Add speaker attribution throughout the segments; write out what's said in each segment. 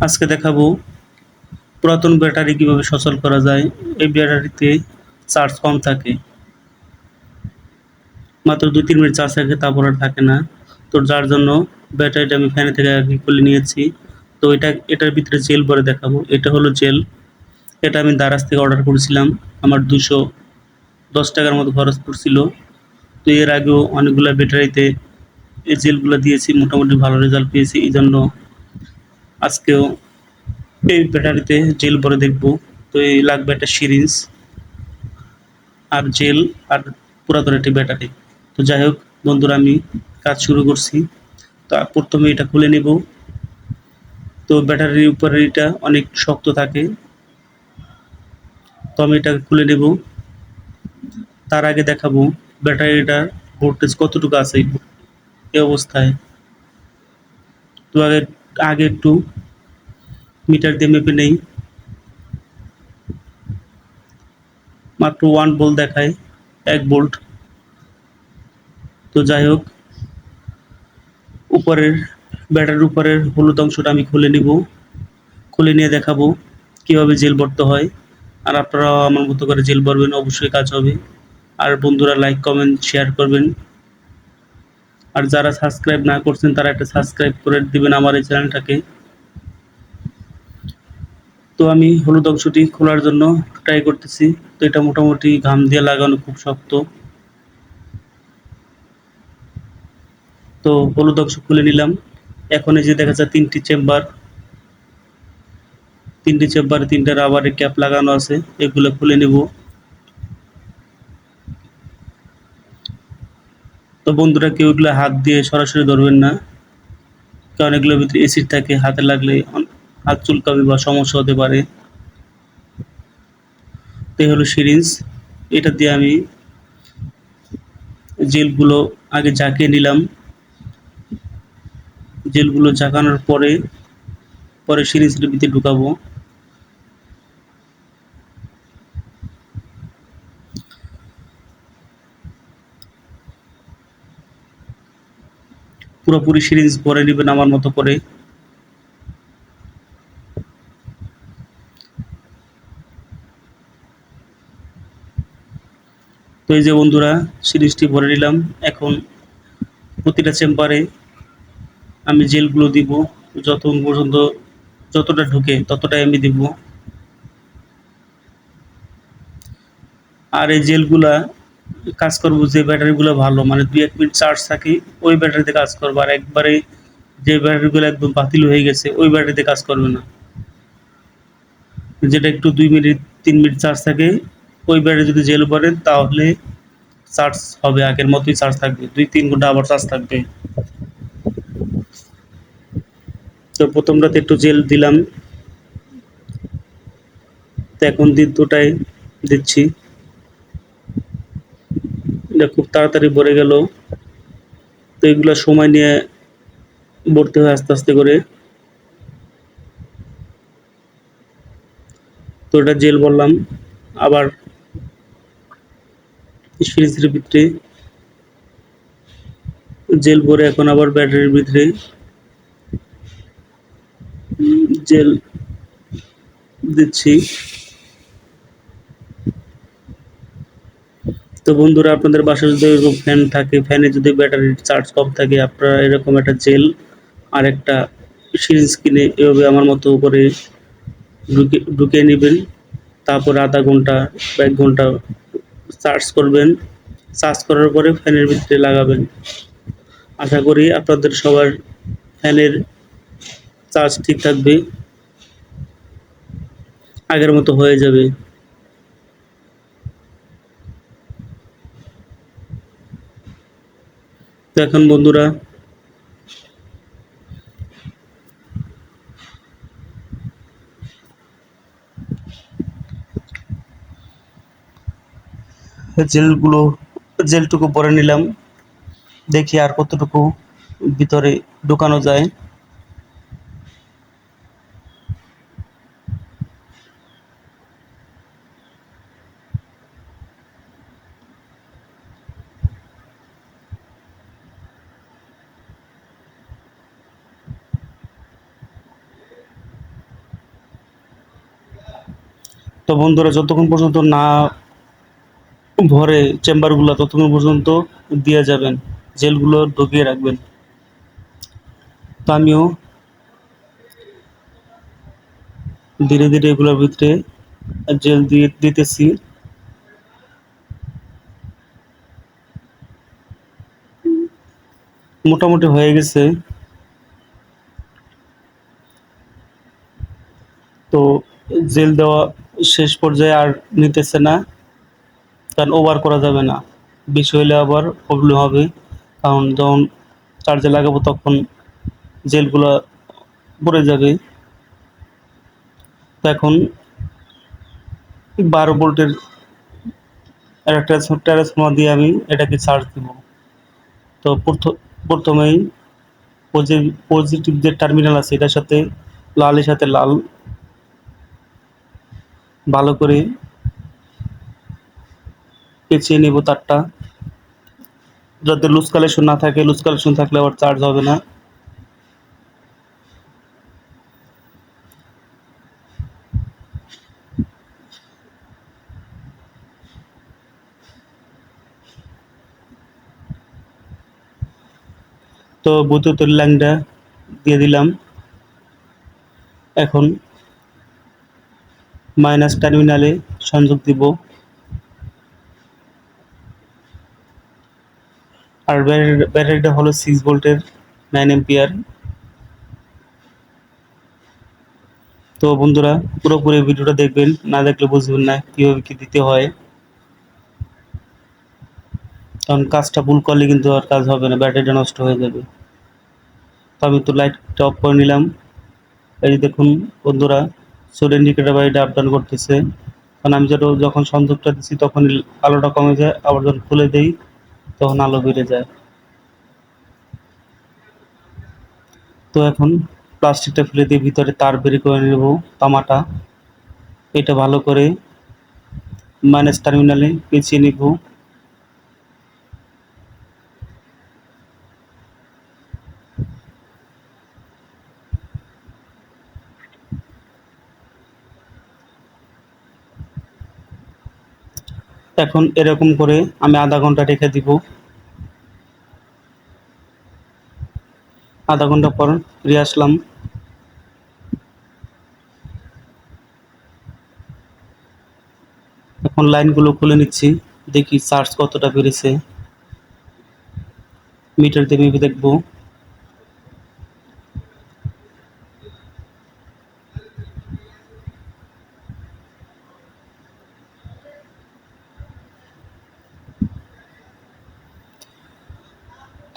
Speaker 1: আজকে দেখাবো পুরাতন ব্যাটারি কিভাবে সচল করা যায়। এই ব্যাটারিতে চার্জ কম থাকে, মাত্র ২-৩ মিনিট চার্জ থাকে, তারপর আর থাকে না। তো যার জন্য ব্যাটারিটা আমি ফ্যান থেকে আগে খুলে নিয়েছি। তো এটার ভিতরে জেল ভরে দেখাবো। এটা হলো জেল। এটা আমি দারাজ থেকে অর্ডার করেছিলাম। আমার ২১০ টাকার মতো খরচ পড়ছিল। তো এর আগেও অনেকগুলা ব্যাটারিতে এই জেলগুলা দিয়েছি, মোটামুটি ভালো রেজাল্ট পেয়েছি। এই জন্য আজকেও এই ব্যাটারিতে জেল ভরে দেখবো। তো এই লাগবে একটা সিরিঞ্জ আর জেল আর পুরাতন একটি ব্যাটারি। তো যাই হোক বন্ধুরা, আমি কাজ শুরু করছি। তো প্রথমে এটা খুলে নিব। তো ব্যাটারির উপরে এটা অনেক শক্ত থাকে, তো আমি এটা খুলে নেব। তার আগে দেখাবো ব্যাটারিটার ভোল্টেজ কতটুকু আছে এই অবস্থায়। তো আগে আগে একটু মিটার দিয়ে মেপে নেই। মাত্র 1 ভোল্ট দেখায়, 1 ভোল্ট। তো যাই হোক, উপরের ব্যাটারির উপরের হলুদ অংশটা আমি খুলে নিব। খুলে নিয়ে দেখাবো কিভাবে জেল ভরতে হয়। আর আপনারাও আমার মতো করে জেল ভরবেন, অবশ্যই কাজ হবে। আর বন্ধুরা লাইক, কমেন্ট, শেয়ার করবেন। আর যারা সাবস্ক্রাইব না করছেন তারা একটা সাবস্ক্রাইব করে দিবেন আমার এই চ্যানেলটাকে। তো আমি হলুদ অংশটি খোলার জন্য ট্রাই করতেছি। তো এটা মোটামুটি ঘাম দিয়ে লাগানো, খুব শক্ত। তো হলুদ অংশ খুলে নিলাম। এখন এই যে দেখা যায় ৩টি চেম্বার, ৩টি চেম্বারে ৩টা রাবারের ক্যাপ লাগানো আছে, এগুলো খুলে নেব। তো বন্ধুরা কেউ এগুলো হাত দিয়ে সরাসরি ধরবেন না, কারণ এগুলোর ভিতরে এসিড থাকে, হাতে লাগলে হাত চুলকাবে বা সমস্যা হতে পারে। তো এই হলো সিরিঞ্জ। এটা দিয়ে আমি জেলগুলো আগে ঝাঁকিয়ে নিলাম। জেলগুলো ঝাঁকানোর পরে পরে সিরিঞ্জের ভিতরে ঢুকাবো। পুরোপুরি সিরিঞ্জ ভরে নেবেন আমার মতো করে। তো এই যে বন্ধুরা, সিরিঞ্জটি ভরে নিলাম। এখন প্রতিটা চেম্বারে আমি জেলগুলো দিব, যতক্ষণ পর্যন্ত যতটা ঢুকে ততটাই আমি দিব। আর এই জেলগুলা কাজ করবো যে ব্যাটারিগুলো ভালো, মানে ২-১ মিনিট চার্জ থাকে, ওই ব্যাটারিতে কাজ করবো। আর একবারে যে ব্যাটারিগুলো একদম বাতিল হয়ে গেছে ওই ব্যাটারিতে কাজ করবে না। যেটা একটু ২ মিনিট ৩ মিনিট চার্জ থাকে, ওই ব্যাটারি যদি জেল ভরেন তাহলে চার্জ হবে, আগের মতোই চার্জ থাকবে, ২-৩ ঘন্টা আবার চার্জ থাকবে। তো প্রথমটাতে একটু জেল দিলাম, তো এখন দ্বিতীয়টায় দিচ্ছি। এটা খুব তাড়াতাড়ি ভরে গেল। তো এগুলো সময় নিয়ে ভরতে হয় আস্তে আস্তে করে। তো এটা জেল ভরলাম, আবার সিরিজের ভিতরে জেল ভরে এখন আবার ব্যাটারির ভিতরে জেল দিচ্ছি। তো বন্ধুরা, আপনাদের বাসায় যদি এরকম ফ্যান থাকে, ফ্যানে যদি ব্যাটারির চার্জ কম থাকে, আপনারা এরকম একটা জেল আর একটা সিরিঞ্জ কিনে এভাবে আমার মতো করে ঢুকিয়ে নেবেন। তারপর আধা ঘন্টা বা ১ ঘন্টা চার্জ করবেন। চার্জ করার পরে ফ্যানের ভিতরে লাগাবেন। আশা করি আপনাদের সবার ফ্যানের চার্জ ঠিক থাকবে, আগের মতো হয়ে যাবে। তো এখন বন্ধুরা, জেলগুলো জেলটুকু ভরে নিলাম। দেখি আর কতটুকু ভিতরে ঢোকানো যায়। তো বন্ধুরা, যতক্ষণ পর্যন্ত না ভরে চেম্বারগুলো, ততক্ষণ পর্যন্ত দিয়ে যাবেন, জেলগুলো ঢুকিয়ে রাখবেন। তো আমিও ধীরে ধীরে এগুলোর ভিতরে জেল দিয়ে দিতেছি। মোটামুটি হয়ে গেছে। তো জেল দেওয়া শেষ পর্যায়ে আর নিতেছে না, কারণ ওভার করা যাবে না, বেশি হইলে আবার প্রবলেম হবে। কারণ যখন চার্জে লাগাবো তখন জেলগুলো পড়ে যাবে। তো এখন 12 ভোল্টের একটা ট্রান্সফর্মার দিয়ে আমি এটাকে চার্জ দিব। তো প্রথমেই পজিটিভ যে টার্মিনাল আছে এটার সাথে লালের সাথে লাল ভালো করে পেঁচিয়ে নেব তারটা, যাতে লুজ কালেকশন না থাকে। লুজ কালেকশন থাকলে আবার চার্জ হবে না। তো বৈদ্যুতের লাইনটা দিয়ে দিলাম। এখন মাইনাস টার্মিনালে সংযোগ দিব। আর ব্যাটারিটা হলো 6 ভোল্টের, 9 এম্পিয়ার। তো বন্ধুরা, পুরোপুরি ভিডিওটা দেখবেন, না দেখলে বুঝবেন না কীভাবে কী দিতে হয়। কারণ কাজটা ভুল করলে কিন্তু আর কাজ হবে না, ব্যাটারিটা নষ্ট হয়ে যাবে। তো আমি তো লাইটটা অফ করে নিলাম। এই যে দেখুন বন্ধুরা, সোল ইন্ডিকেটর বাড়িটা আপ ডাউন করতেছে। কারণ আমি যখন সংযোগটা দিচ্ছি তখন আলোটা কমে যায়, আবার যখন খুলে দেই তখন আলো বেড়ে যায়। তো এখন প্লাস্টিকটা ফেলে দিয়ে ভিতরে তার বের করে নেব, তামাটা। এটা ভালো করে মাইনাস টার্মিনালে পেঁচিয়ে নিব। এখন এরকম করে আমি আধা ঘন্টা রেখে দিব। আধা ঘন্টা পর ফিরে আসলাম। এখন লাইনগুলো খুলে নিচ্ছি, দেখি চার্জ কতটা বেড়েছে। মিটার দিয়ে মেপে দেখবো।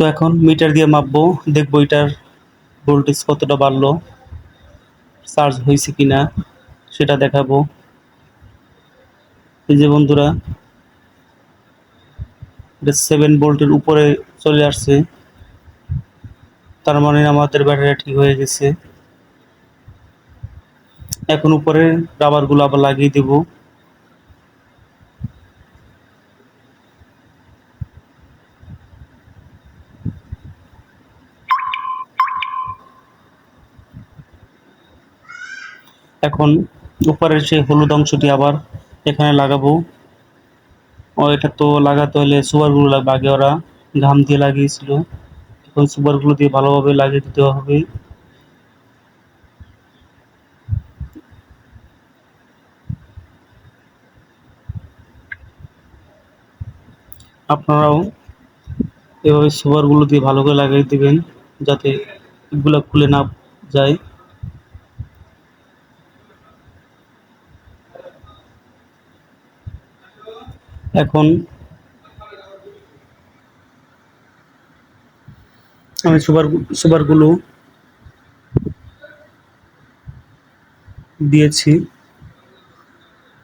Speaker 1: তো এখন মিটার দিয়ে মাপবো, দেখবো এটার ভোল্টেজ কতটা বাড়লো, চার্জ হয়েছে কিনা সেটা দেখাবো। এই যে বন্ধুরা, এটা 7 ভোল্টের উপরে চলে আসছে, তার মানে আমাদের ব্যাটারি ঠিক হয়ে গেছে। এখন উপরে রাবারগুলো আবার লাগিয়ে দেব। এখন উপরের সেই হলুদ অংশটি আবার এখানে লাগাবো। ও এটা তো লাগাতে হলে সুপারগুলো লাগবে, আগে ওরা ঘাম দিয়ে লাগিয়েছিল, এখন সুপারগুলো দিয়ে ভালোভাবে লাগিয়ে দিতে হবে। আপনারাও এভাবে সুপারগুলো দিয়ে ভালো করে লাগিয়ে দিবেন, যাতে এগুলো খুলে না যায়। এখন আমি সুপারগুলো দিয়েছি,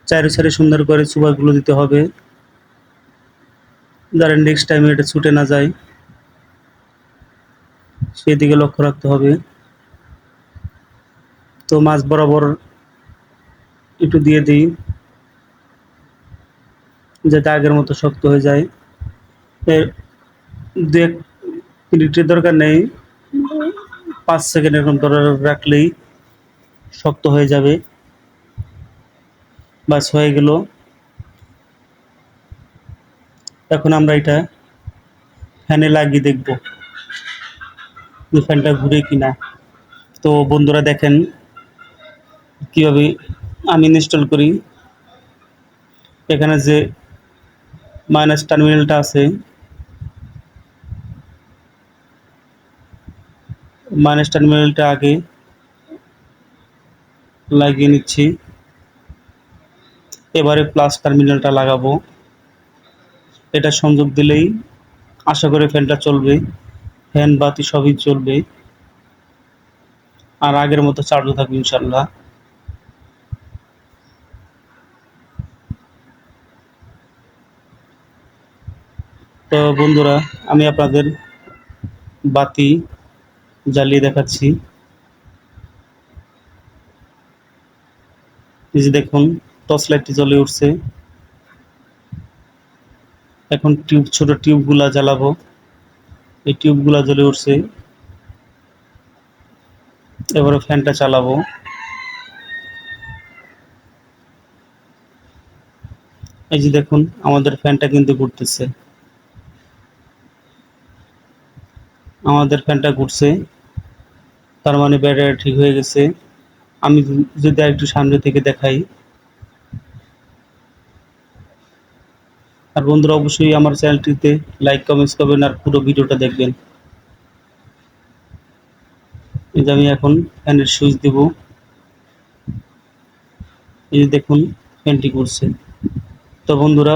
Speaker 1: চারে চারে সুন্দর করে সুপারগুলো দিতে হবে, যারা নেক্সট টাইমে এটা ছুটে না যায় সেদিকে লক্ষ্য রাখতে হবে। তো মাছ বরাবর একটু দিয়ে দিই, যাতে আগের মতো শক্ত হয়ে যায়। এর 2-1 মিনিটের দরকার নেই, 5 সেকেন্ড এরকম ধরে রাখলেই শক্ত হয়ে যাবে। বাস হয়ে গেল। এখন আমরা এটা ফ্যানে লাগিয়ে দেখব যে ফ্যানটা ঘুরে কিনা। তো বন্ধুরা দেখেন কিভাবে আমি ইনস্টল করি। এখানে যে মাইনাস টার্মিনালটা আছে, মাইনাস টার্মিনালটা আগে লাগিয়ে নিচ্ছি। এবারে প্লাস টার্মিনালটা লাগাবো। এটা সংযোগ দিলেই আশা করি ফ্যানটা চলবে, ফ্যান বাতি সবই চলবে আর আগের মতো চার্জও থাকবে ইনশাল্লাহ। তো বন্ধুরা আমি আপনাদের বাতি জ্বালিয়ে দেখাচ্ছি। এই যে দেখুন টর্চ লাইটটি জ্বলে উঠছে। এখন ছোট টিউবগুলা জ্বালাবো। এই টিউবগুলা জ্বলে উঠছে। এবারে ফ্যানটা চালাবো। এই যে দেখুন আমাদের ফ্যানটা কিন্তু ঘুরতেছে, আমাদের ফ্যানটা ঘুরছে, তার মানে ব্যাটারি ঠিক হয়ে গেছে। আমি যদি আরেকটু সামনে থেকে দেখাই। আর বন্ধুরা অবশ্যই আমার চ্যানেলটিতে লাইক কমেন্টস করবেন আর পুরো ভিডিওটা দেখবেন। এই যে আমি এখন ফ্যানের সুইচ দেব। এই যে দেখুন ফ্যানটি ঘুরছে। তো বন্ধুরা